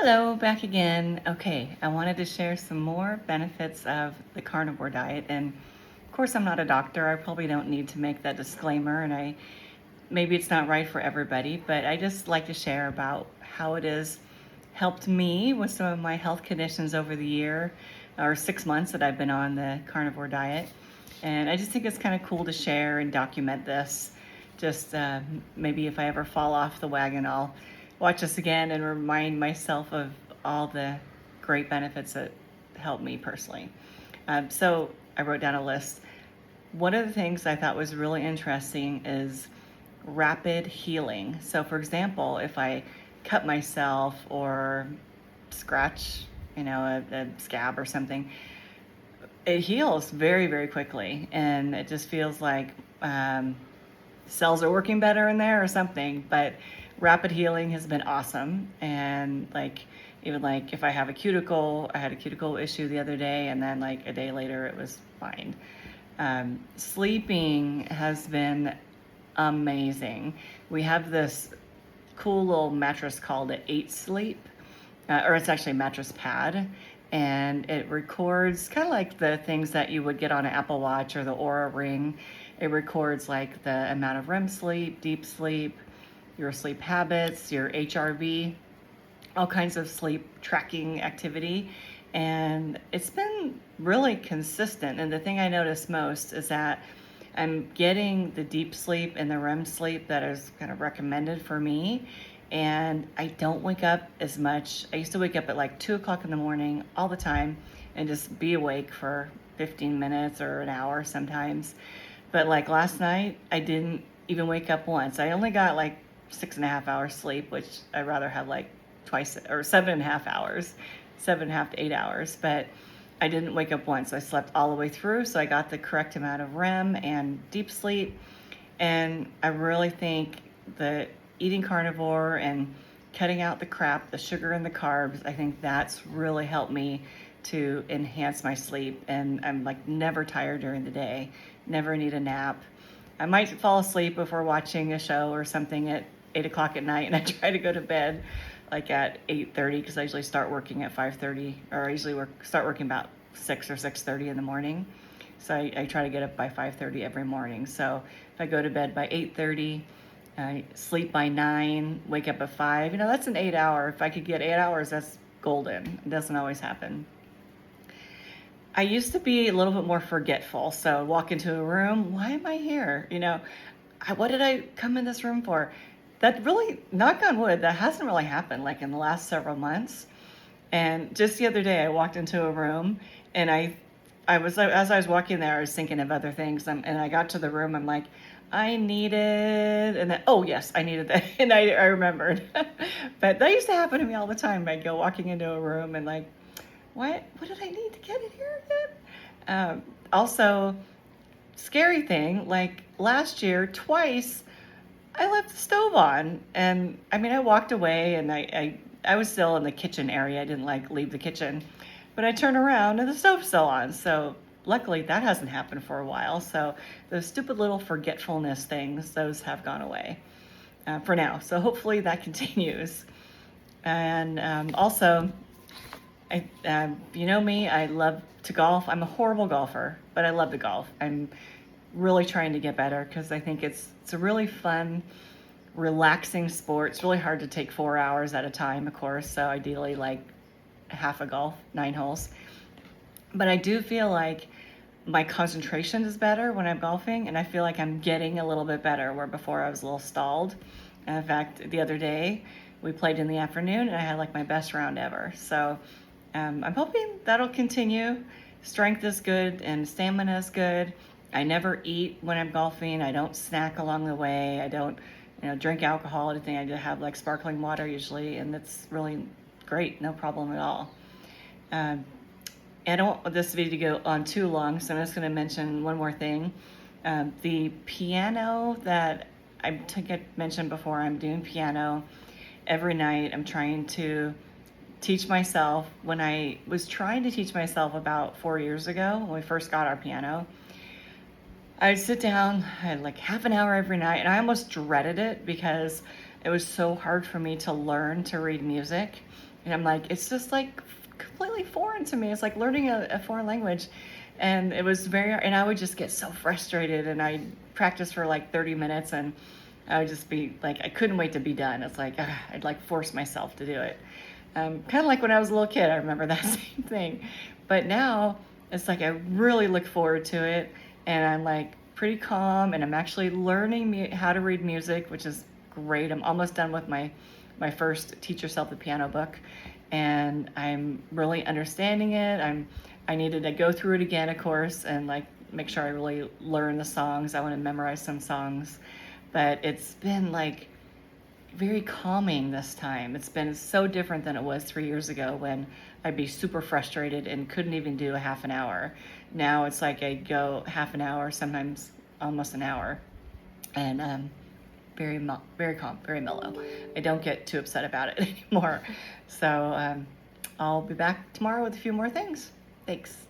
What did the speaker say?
Hello, back again. Okay, I wanted to share some more benefits of the carnivore diet. And of course, I'm not a doctor. I probably don't need to make that disclaimer, and maybe it's not right for everybody, but I just like to share about how it has helped me with some of my health conditions over the year or 6 months that I've been on the carnivore diet. And I just think it's kind of cool to share and document this. Just maybe if I ever fall off the wagon, I'll watch this again and remind myself of all the great benefits that help me personally. So I wrote down a list. One of the things I thought was really interesting is rapid healing. So, for example, if I cut myself or scratch, a scab or something, it heals very, very quickly, and it just feels like cells are working better in there or something. But rapid healing has been awesome, and even if I have a cuticle, I had a cuticle issue the other day, and then like a day later it was fine. Sleeping has been amazing. We have this cool little mattress called an 8 Sleep, or it's actually a mattress pad, and it records kind of like the things that you would get on an Apple Watch or the Aura Ring. It records like the amount of REM sleep, deep sleep, your sleep habits, your HRV, all kinds of sleep tracking activity. And it's been really consistent. And the thing I notice most is that I'm getting the deep sleep and the REM sleep that is kind of recommended for me. And I don't wake up as much. I used to wake up at like 2 o'clock in the morning all the time and just be awake for 15 minutes or an hour sometimes. But like last night, I didn't even wake up once. I only got like 6.5 hours sleep, which I'd rather have like twice, or 7.5 hours, 7.5 to 8 hours. But I didn't wake up once. I slept all the way through, so I got the correct amount of REM and deep sleep. And I really think that eating carnivore and cutting out the crap, the sugar and the carbs, I think that's really helped me to enhance my sleep. And I'm like never tired during the day, never need a nap. I might fall asleep before watching a show or something at 8 o'clock at night, and I try to go to bed like at 8:30, because I usually start working at 5:30, or I usually start working about 6 or 6:30 in the morning. So I try to get up by 5:30 every morning. So if I go to bed by 8:30, I sleep by 9, wake up at 5, that's an 8 hour. If I could get 8 hours, that's golden. It doesn't always happen. I used to be a little bit more forgetful. So walk into a room, why am I here? What did I come in this room for? That really, knock on wood, that hasn't really happened like in the last several months. And just the other day, I walked into a room, and I was, as I was walking there, I was thinking of other things. And I got to the room, I'm like, I needed, and then, oh yes, I needed that. And I remembered. But that used to happen to me all the time. I'd go walking into a room and like, what did I need to get in here again? Also, scary thing, like last year, twice, I left the stove on. And I walked away, and I was still in the kitchen area. I didn't like leave the kitchen, but I turned around and the stove's still on. So luckily that hasn't happened for a while. So those stupid little forgetfulness things, those have gone away for now. So hopefully that continues. And also, me, I love to golf. I'm a horrible golfer, but I love to golf. I'm really trying to get better, because I think it's a really fun, relaxing sport. It's really hard to take 4 hours at a time, of course. So ideally like half a golf, 9 holes. But I do feel like my concentration is better when I'm golfing, and I feel like I'm getting a little bit better, where before I was a little stalled. And in fact, the other day we played in the afternoon, and I had like my best round ever. So I'm hoping that'll continue. Strength is good and stamina is good. I never eat when I'm golfing. I don't snack along the way. I don't, drink alcohol or anything. I just have like sparkling water usually, and it's really great. No problem at all. I don't want this video to go on too long, so I'm just going to mention one more thing. The piano that I think I mentioned before, I'm doing piano every night. I'm trying to teach myself. When I was trying to teach myself about 4 years ago, when we first got our piano, I'd sit down, I had like half an hour every night, and I almost dreaded it because it was so hard for me to learn to read music. And I'm like, it's just like completely foreign to me. It's like learning a foreign language. And it was and I would just get so frustrated, and I'd practice for like 30 minutes, and I would just be like, I couldn't wait to be done. It's like, I'd like force myself to do it. Kind of like when I was a little kid, I remember that same thing. But now it's like I really look forward to it, and I'm like pretty calm, and I'm actually learning how to read music, which is great. I'm almost done with my first Teach Yourself the Piano book, and I'm really understanding it. I needed to go through it again, of course, and like make sure I really learn the songs. I want to memorize some songs, but it's been like very calming this time. It's been so different than it was 3 years ago when I'd be super frustrated and couldn't even do a half an hour. Now it's like I go half an hour, sometimes almost an hour, and very calm, very mellow. I don't get too upset about it anymore. So I'll be back tomorrow with a few more things. Thanks.